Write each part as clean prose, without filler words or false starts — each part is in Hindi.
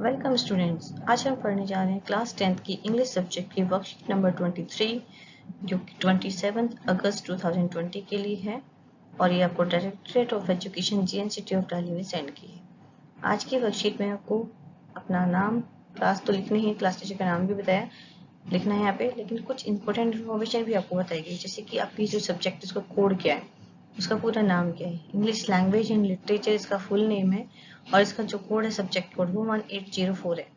Welcome students. आज हम पढ़ने जा रहे हैं क्लास 10th की इंग्लिश सब्जेक्ट की वर्कशीट नंबर 23 जो कि 27 अगस्त 2020 के लिए है और ये आपको directorate of education JNCT of Delhi में सेंड की है। आज की वर्कशीट में आपको अपना नाम, क्लास तो लिखनी है, क्लास टीचर का नाम भी बताया लिखना है यहाँ पे, लेकिन कुछ इंपॉर्टेंट इन्फॉर्मेशन भी आपको बताई गई, जैसे कि आपकी जो सब्जेक्ट उसका कोड क्या है, उसका पूरा नाम क्या है, इंग्लिश लैंग्वेज एंड लिटरेचर इसका फुल नेम है और इसका जो कोड है सब्जेक्ट कोड वो 1804 है।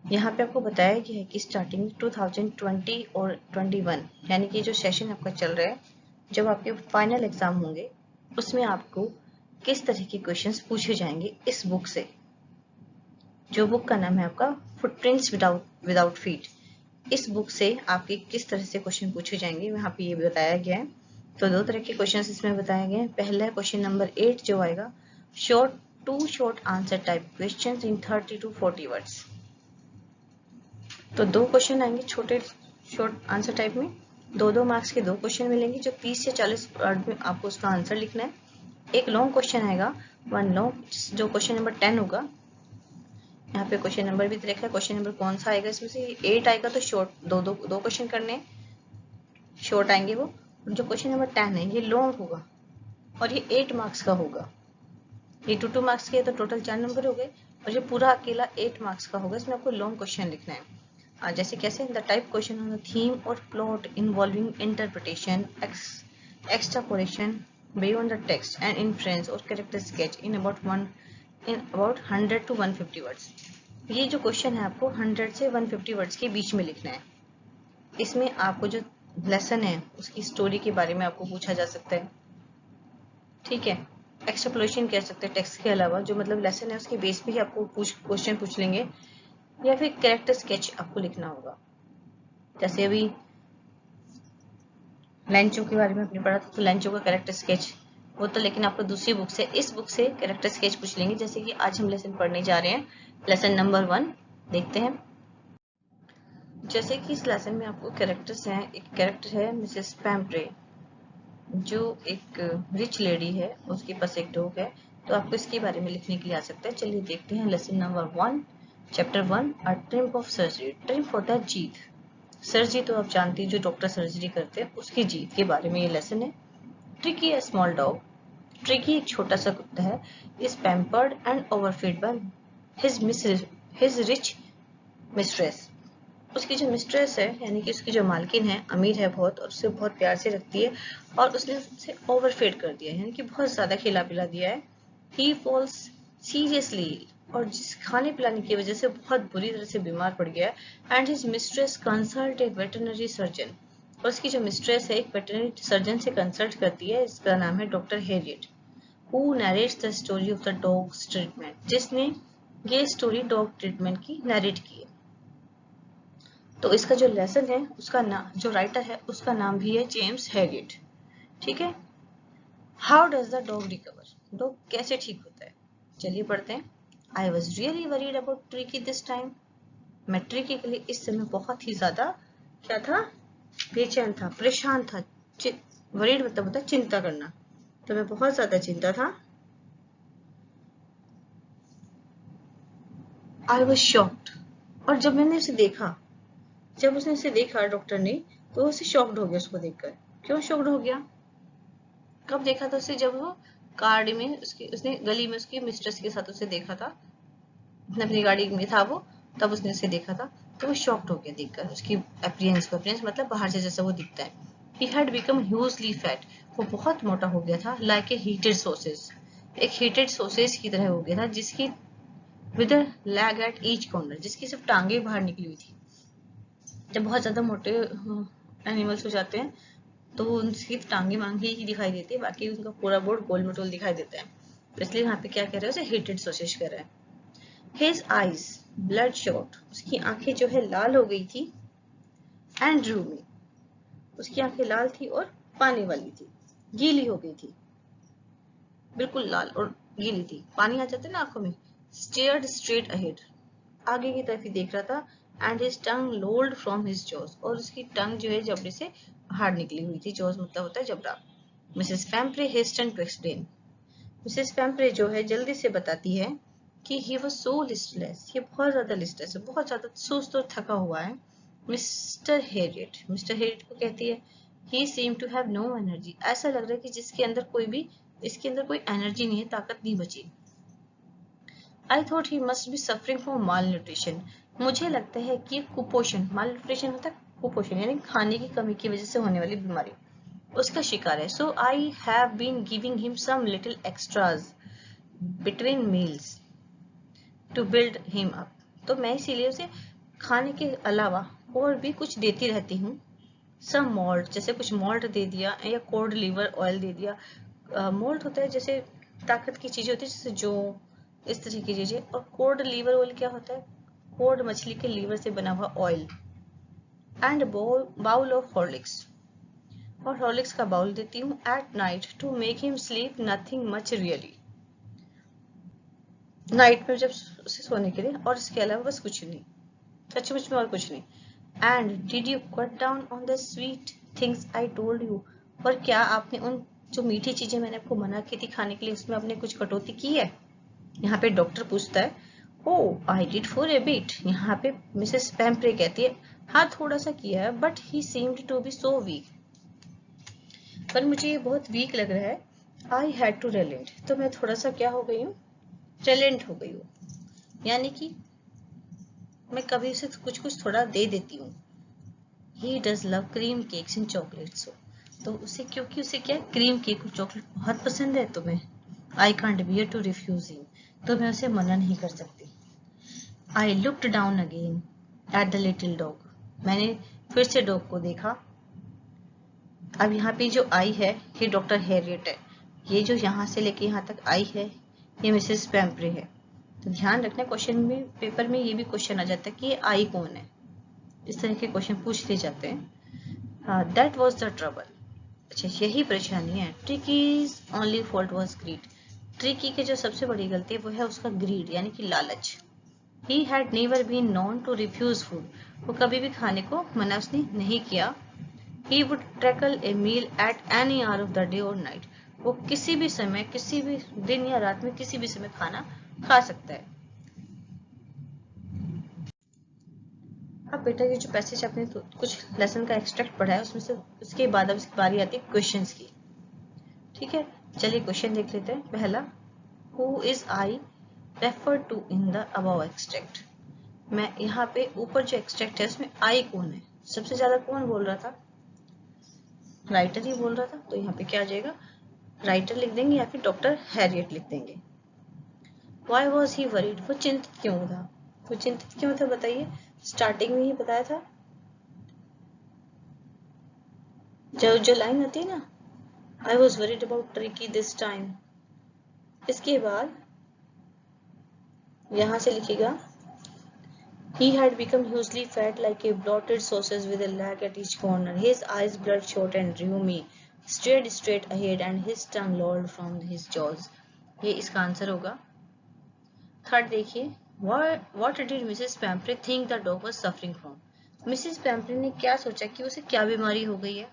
यहाँ पे आपको बताया गया है कि स्टार्टिंग 2020 और 21 यानी कि जो सेशन आपका चल रहा है, जब आपके फाइनल एग्जाम होंगे उसमें आपको किस तरह के क्वेश्चंस पूछे जाएंगे इस बुक से, जो बुक का नाम है आपका फुटप्रिंट्स विदाउट फीट। इस बुक से आपके किस तरह से क्वेश्चन पूछे जाएंगे यहाँ पे ये बताया गया है। तो दो तरह के क्वेश्चंस इसमें बताए गए हैं। पहला है क्वेश्चन नंबर 8 जो आएगा two short answer type questions in 30 to 40 words. तो दो क्वेश्चन आएंगे छोटे शॉर्ट आंसर टाइप में, दो मार्क्स के दो क्वेश्चन मिलेंगे जो 30 से 40 वर्ड में आपको उसका आंसर लिखना है। एक लॉन्ग क्वेश्चन आएगा, वन लॉन्ग, जो क्वेश्चन नंबर 10 होगा। यहाँ पे क्वेश्चन नंबर भी देखा है, क्वेश्चन नंबर कौन सा आएगा इसमें से 8 आएगा, तो शॉर्ट दो क्वेश्चन करने हैं, शॉर्ट आएंगे वो। जो क्वेश्चन नंबर 10 है ये लॉन्ग होगा और ये 8 मार्क्स का होगा। ये 2 मार्क्स के तो टोटल 4 नंबर हो गए और ये पूरा अकेला 8 मार्क्स का होगा। इसमें आपको लॉन्ग क्वेश्चन लिखना है। जैसे कैसे the type question on the theme और plot involving interpretation, extrapolation beyond the text and inference और character sketch in about 100 to 150 words. ये जो क्वेश्चन है आपको 100 से 150 वर्ड्स के बीच में लिखना है। इसमें आपको जो लेसन है उसकी स्टोरी के बारे में आपको पूछा जा सकता है, ठीक है। एक्सट्रापोलेशन कह सकते हैं टेक्स्ट के अलावा, जो मतलब लेसन है उसके बेस पे ही आपको क्वेश्चन पूछ लेंगे, या फिर कैरेक्टर स्केच आपको लिखना होगा। जैसे अभी लैंचो के बारे में आपने पढ़ा था, तो लैंचो का कैरेक्टर स्केच वो तो लेकिन आपको दूसरी बुक से, इस बुक से कैरेक्टर स्केच पूछ लेंगे। जैसे कि आज हम लेसन पढ़ने जा रहे हैं, लेसन नंबर 1 देखते हैं। जैसे कि इस लेसन में आपको कैरेक्टर्स हैं। एक कैरेक्टर है मिसेस पैम्प्रे, जो एक रिच लेडी है, उसके पास एक डॉग है, तो आपको इसके बारे में लिखने के लिए आ सकता है। चलिए देखते हैं lesson number 1, chapter 1, a triumph of surgery. Triumph होता है जीत, सर्जरी तो आप जानते हैं जो डॉक्टर सर्जरी करते हैं उसकी जीत के बारे में ये लेसन है। ट्रिकी है स्मॉल डॉग, ट्रिकी एक छोटा सा कुत्ता है, is pampered and overfed by his rich mistress. उसकी जो मिस्ट्रेस है यानी कि उसकी जो मालकिन है अमीर है बहुत और उसे बहुत प्यार से रखती है, और उसने उसे ओवरफीड कर दिया है यानी कि बहुत ज्यादा खिला पिला दिया है। ही फॉल्स सीरियसली, और जिस खाने पिलाने की वजह से बहुत बुरी तरह से बीमार पड़ गया है। And his mistress consult A veterinary surgeon, और उसकी जो मिस्ट्रेस है एक वेटरनरी सर्जन से कंसल्ट करती है, इसका नाम है doctor Harriet, who narrates the story of the dogs treatment, जिसने ये स्टोरी डॉग ट्रीटमेंट की नरेट की है। तो इसका जो लेसन है उसका नाम, जो राइटर है उसका नाम भी है जेम्स हैरियट, ठीक है। How does the dog recover, dog कैसे ठीक होता है, चलिए पढ़ते हैं। I was really worried about tricky this time, मैं ट्रिकी के लिए इस समय बहुत ही ज्यादा क्या था, बेचैन था, परेशान था। वरीड मतलब होता है चिंता करना, तो मैं बहुत ज्यादा चिंता था। आई वॉज शॉक्ड, और जब मैंने उसे देखा, जब उसने उसे देखा डॉक्टर ने, तो उसे शॉक्ड हो गया उसको देखकर। क्यों शॉक्ड हो गया, कब देखा था उसे, जब वो कार में उसने गली में उसकी मिस्ट्रेस के साथ उसे देखा था, अपनी गाड़ी में था वो, तब उसने उसे देखा था, तो वो शॉक्ड हो गया देखकर उसकी अपीयरेंस को। अपीयरेंस मतलब बाहर से जैसा वो दिखता है। He had become hugely fat, वो बहुत मोटा हो गया था। लाइक ए हीटेड सॉसेज, एक हीटेड सॉसेज की तरह हो गया था, जिसकी with a lag at each corner, जिसकी सिर्फ टांगे बाहर निकली हुई थी। जब बहुत ज्यादा मोटे एनिमल्स हो जाते हैं तो उनकी टांगे मांगे ही दिखाई देती है, बाकी उनका पूरा बॉडी गोल मटोल दिखाई देता है। तो इसलिए यहाँ पे क्या कह रहे हैं, उसे हीटेड सॉसेज कर रहा है। हिज आईज ब्लड शॉट, उसकी आंखें जो है लाल हो गई थी। एंड ड्रूमी, उसकी आंखें लाल थी और पानी वाली थी, गीली हो गई थी, बिल्कुल लाल और गीली थी, पानी आ जाता है ना आंखों में। स्टेयर्ड स्ट्रेट अहेड, आगे की तरफ ही देख रहा था। And his tongue lolled from his jaws, और उसकी टंग जो है जबड़े से बाहर निकली हुई थी। जॉज मतलब होता है जबड़ा। Mrs Pumphrey hastened to explain, Mrs Pumphrey जो है जल्दी से बताती है कि ही वाज सो लिस्टलेस, ये बहुत ज्यादा लिस्टलेस है, बहुत ज्यादा सुस्त और थका हुआ है। मिस्टर हेरियट को कहती है he seem to have no energy, ऐसा लग रहा है कि इसके अंदर कोई एनर्जी नहीं है, ताकत नहीं बची। I thought he must be suffering from mall nutrition, मुझे लगता है कि कुपोषण, माल न्यूट्रिशन होता है कुपोषण यानी खाने की कमी की वजह से होने वाली बीमारी, उसका शिकार है। So I have been giving him some little extras between meals to build him up, तो मैं इसीलिए उसे खाने के अलावा और भी कुछ देती रहती हूँ। सम मॉल्ट, जैसे कुछ मॉल्ट दे दिया या कोड लीवर ऑयल दे दिया। मॉल्ट होता है जैसे ताकत की चीजें होती है, जैसे जो इस तरह की चीजें, और कोड लीवर ऑयल क्या होता है, कोड मछली के लीवर से बना हुआ oil. And bowl of Horlicks, और हॉर्लिक्स का बाउल देती हूँ at night to make him sleep nothing much really, night में जब उसे सोने के लिए, और इसके अलावा बस कुछ नहीं, सचमुच में और कुछ नहीं। And did you cut down on the sweet things I told you, और क्या आपने उन जो मीठी चीजें मैंने आपको मना की थी खाने के लिए, उसमें आपने कुछ कटौती की है? यहाँ पे डॉक्टर पूछता है oh I did for a bit, यहाँ पे मिसेस पैम्प्रे कहती है हाँ थोड़ा सा किया है, but he seemed to be so weak, पर मुझे ये बहुत वीक लग रहा है। आई हैड टू रेलेंट, तो मैं थोड़ा सा क्या हो गई हूँ, रेलेंट हो गई हूँ, यानी कि मैं कभी उसे कुछ कुछ थोड़ा दे देती हूँ। He does love cream cakes and chocolates, तो उसे क्योंकि उसे क्या क्रीम केक और चॉकलेट बहुत पसंद है, तो मैं I can't bear to refuse him, तो मैं उसे मना नहीं कर सकती। I looked down again at the little dog, मैंने फिर से डॉग को देखा। अब यहाँ पे जो आई है ये डॉक्टर हैरियट है, ये जो यहाँ से लेके यहाँ तक आई है ये मिसेस पैम्प्रे है। तो ध्यान रखना क्वेश्चन में, पेपर में ये भी क्वेश्चन आ जाता है कि ये आई कौन है, इस तरह के क्वेश्चन पूछ लिए जाते हैं। दैट वॉज द ट्रबल, अच्छा यही परेशानी है। Tricky's only fault was greed, Tricky की जो सबसे बड़ी गलती है वो है उसका ग्रीड यानी कि लालच। He had never been known to refuse food, वो कभी भी खाने को मना उसने नहीं किया। He would tackle a meal at any hour of the day और नाइट, वो किसी भी समय, किसी भी दिन या रात में किसी भी समय खाना खा सकता है। अब बेटा ये जो पैसेज आपने तो कुछ लेसन का एक्सट्रैक्ट पढ़ा है उसमें से, उसके बाद अब इसकी बारी आती है क्वेश्चंस की। ठीक है, चलिए क्वेश्चन देख लेते हैं। पहला, who is I refer to in the above extract, मैं यहाँ पे ऊपर जो एक्सट्रैक्ट है उसमें आई कौन है, सबसे ज्यादा कौन बोल रहा था, राइटर ही बोल रहा था, तो यहाँ पे क्या आ जाएगा, राइटर लिख देंगे या फिर डॉक्टर हैरियट लिख देंगे। Why was he worried, वो चिंतित क्यों था, वो चिंतित क्यों था बताइए, स्टार्टिंग में ही बताया था, जो लाइन होती है ना, I was worried about Tricky this time, इसके बाद यहाँ से लिखिएगा he had become hugely fat like a bloated sausage with a lag at each corner, his eyes bloodshot and rheumy, stared straight ahead and his tongue lolled from his jaws, ये इसका आंसर होगा। थर्ड देखिए, what did Mrs. Pampre think the dog was suffering from, Mrs Pumphrey ने क्या सोचा कि उसे क्या बीमारी हो गई है,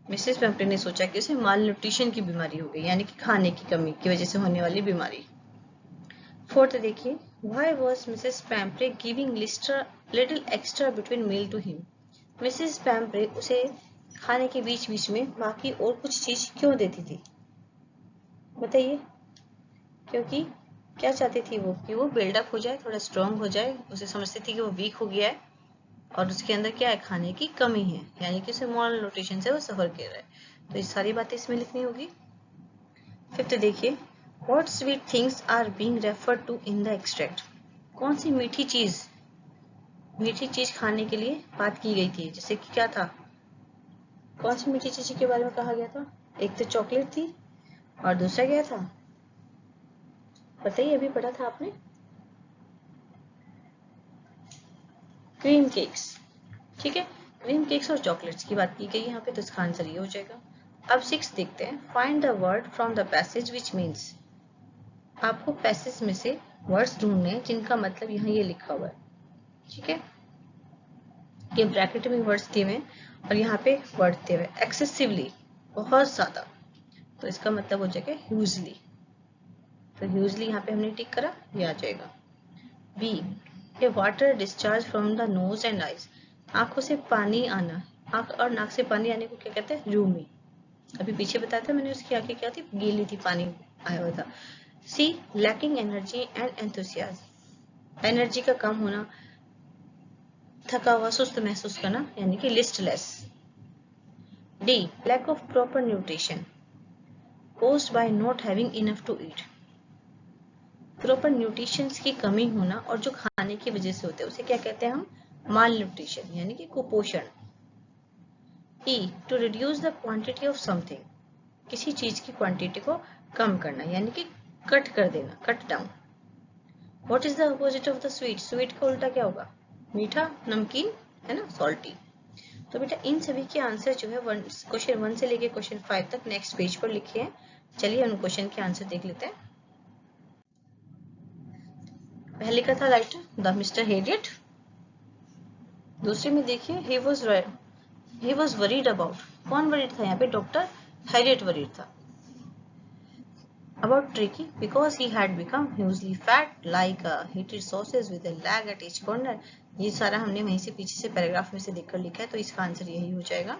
मिसेस पैम्परे ने सोचा कि उसे माल न्यूट्रिशन की बीमारी हो गई, यानी कि खाने की कमी की वजह से होने वाली बीमारी। फोर्थ देखिए, why was Mrs. Pampre giving little extra between meal to him, Mrs Pumphrey उसे खाने के बीच बीच में बाकी और कुछ चीज क्यों देती थी बताइए, क्योंकि क्या चाहती थी वो, कि वो बिल्डअप हो जाए, थोड़ा स्ट्रांग हो जाए, उसे समझती थी कि वो वीक हो गया है और उसके अंदर क्या है, खाने की कमी है, यानी कि उसे मोरल न्यूट्रिशन से वो सफर कर रहा है, तो ये सारी बातें इसमें लिखनी होगी। फिफ्थ देखिए, what sweet things are being referred to in the extract, कौन सी मीठी चीज खाने के लिए बात की गई थी, जैसे कि क्या था, कौन सी मीठी चीज के बारे में कहा गया था, एक तो चॉकलेट थी और दूसरा क्या था बताइए, अभी पढ़ा था आपने, क्रीम केक्स। ठीक है, क्रीम केक्स और चॉकलेट्स की बात की गई यहाँ पे, तो इसका आंसर ये हो जाएगा। अब 6 देखते हैं, find the word from the passage which means, आपको पैसेज में से वर्ड्स ढूंढने हैं जिनका मतलब यहाँ ये लिखा हुआ है। ठीक है, ये ब्रैकेट में वर्ड्स दिए हुए और यहाँ पे वर्ड दिए हुए, एक्सेसिवली बहुत ज्यादा, तो इसका मतलब हो जाएगा ह्यूजली, तो ह्यूजली यहाँ पे हमने टिक करा, ये आ जाएगा। B, a water discharge from the nose and eyes, आंखों से पानी आना, आंख और नाक से पानी आने को क्या कहते हैं? र्यूमी। अभी पीछे बताया था मैंने, उसकी आंखें क्या थी? गीली थी, पानी आया हुआ था। C, lacking energy and enthusiasm, energy का कम होना, थका हुआ सुस्त महसूस करना, यानी कि listless. D, lack of proper nutrition caused by not having enough to eat, proper nutritions की कमी होना और जो खाने की वजह से होता है उसे क्या कहते हैं हम? माल न्यूट्रिशन, यानी कि कुपोषण। E, to reduce the quantity of something, किसी चीज की क्वांटिटी को कम करना, यानी कि कट कर देना, cut down. What is the opposite of the sweet, sweet का उल्टा क्या होगा? मीठा, नमकीन, है ना, सॉल्टी। तो बेटा इन सभी के आंसर जो है क्वेश्चन 1 से लेके क्वेश्चन 5 तक नेक्स्ट पेज पर लिखे हैं। चलिए उन क्वेश्चन के आंसर देख लेते हैं। पहले का था राइटर द मिस्टर हेरियट। दूसरे में देखिए ही वॉज वरीड अबाउट, कौन वरीड था यहाँ पे? डॉक्टर हैरियट वरीड था। About tricky because he had become hugely fat like heated sausage with a lag at each corner. ये सारा हमने वहीं से पीछे से पैराग्राफ में से देखकर लिखा है, तो इसका आंसर यही हो जाएगा।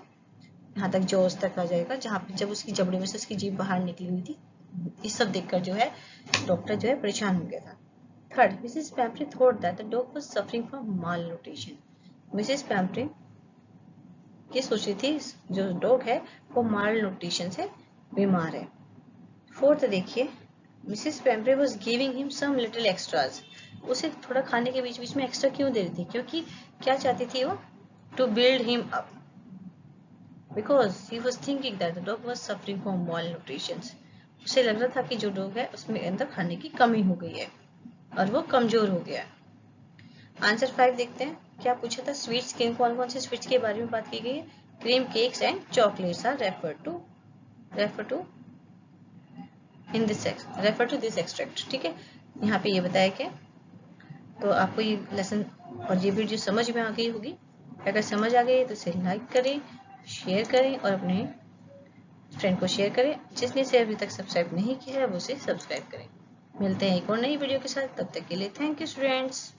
यहाँ तक जॉज तक आ जाएगा, जहाँ पे जब उसकी जबड़े में से उसकी जीभ बाहर निकली हुई थी। ये सब देखकर जो है डॉक्टर जो है परेशान हो गया था। Third, Mrs पैम्फ्रे thought that the dog was suffering from mall nutrition, Mrs पैम्फ्रे ये सोच रही थी जो डॉग है वो माल न्यूट्रिशन से बीमार है। फोर्थ देखिए, Mrs Pumphrey was giving him some little extras, उसे थोड़ा खाने के बीच बीच में एक्स्ट्रा क्यों दे रही थी? क्योंकि क्या चाहती थी वो? To build him up, because he was thinking that the dog was suffering from malnutrition. उसे लग रहा था कि जो डॉग है उसमें अंदर खाने की कमी हो गई है और वो कमजोर हो गया है। आंसर 5 देखते हैं, क्या पूछा था? स्वीट्स के कौन कौन से स्वीट्स के बारे में बात की गई है? Cream cakes and chocolates are refer to this extract. ठीक है, यहाँ पे ये बताया क्या? तो आपको ये लेसन और ये वीडियो समझ में आ गई होगी। अगर समझ आ गई तो इसे लाइक करें, शेयर करें और अपने फ्रेंड को शेयर करें। जिसने इसे अभी तक सब्सक्राइब नहीं किया है वो इसे सब्सक्राइब करें। मिलते हैं एक और नई वीडियो के साथ, तब तक के लिए थैंक यू स्टूडेंट्स।